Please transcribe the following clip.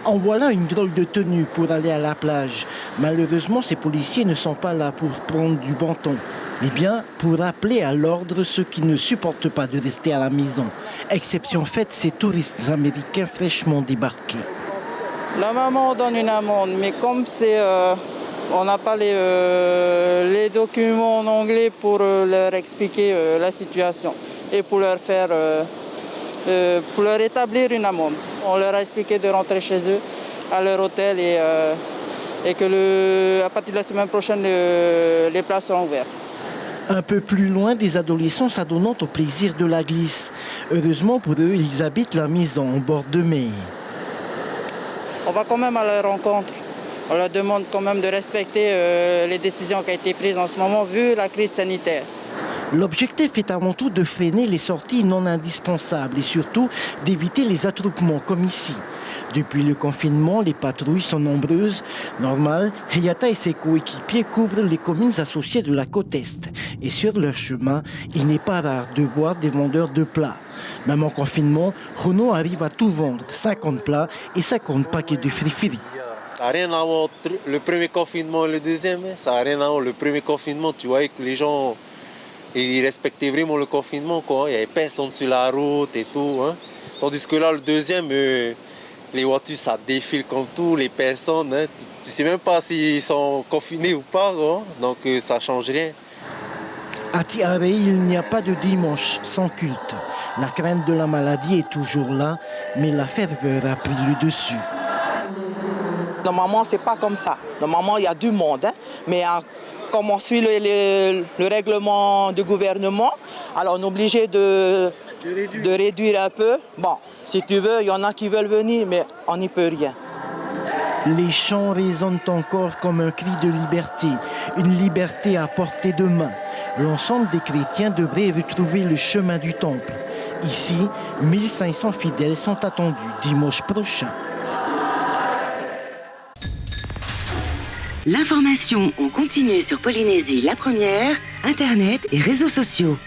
En voilà une drôle de tenue pour aller à la plage. Malheureusement, ces policiers ne sont pas là pour prendre du bon ton, mais bien pour rappeler à l'ordre ceux qui ne supportent pas de rester à la maison. Exception faite, ces touristes américains fraîchement débarqués. Normalement, on donne une amende, mais comme on n'a pas les documents en anglais pour leur expliquer la situation et pour leur établir une amende. On leur a expliqué de rentrer chez eux, à leur hôtel et que à partir de la semaine prochaine, les places seront ouvertes. Un peu plus loin, des adolescents s'adonnant au plaisir de la glisse. Heureusement pour eux, ils habitent la maison en bord de mer. On va quand même à leur rencontre. On leur demande quand même de respecter les décisions qui ont été prises en ce moment vu la crise sanitaire. L'objectif est avant tout de freiner les sorties non indispensables et surtout d'éviter les attroupements comme ici. Depuis le confinement, les patrouilles sont nombreuses. Normal, Hayata et ses coéquipiers couvrent les communes associées de la côte Est. Et sur leur chemin, il n'est pas rare de voir des vendeurs de plats. Même en confinement, Renault arrive à tout vendre, 50 plats et 50 paquets de frifiri. Ça n'a rien à voir le premier confinement et le deuxième. Ça n'a rien à voir. Le premier confinement, tu voyais que les gens ils respectaient vraiment le confinement, quoi. Il n'y avait personne sur la route et tout. Hein. Tandis que là, le deuxième, les voitures, ça défile comme tout, les personnes. Hein. Tu ne sais même pas s'ils sont confinés ou pas. Quoi. Donc ça ne change rien. À Tiare, il n'y a pas de dimanche sans culte. La crainte de la maladie est toujours là, mais la ferveur a pris le dessus. Normalement, ce n'est pas comme ça. Normalement, il y a du monde. Hein. Mais comme on suit le règlement du gouvernement, alors on est obligé de réduire un peu. Bon, si tu veux, il y en a qui veulent venir, mais on n'y peut rien. Les chants résonnent encore comme un cri de liberté, une liberté à portée de main. L'ensemble des chrétiens devraient retrouver le chemin du temple. Ici, 1500 fidèles sont attendus dimanche prochain. L'information en continu sur Polynésie la première, Internet et réseaux sociaux.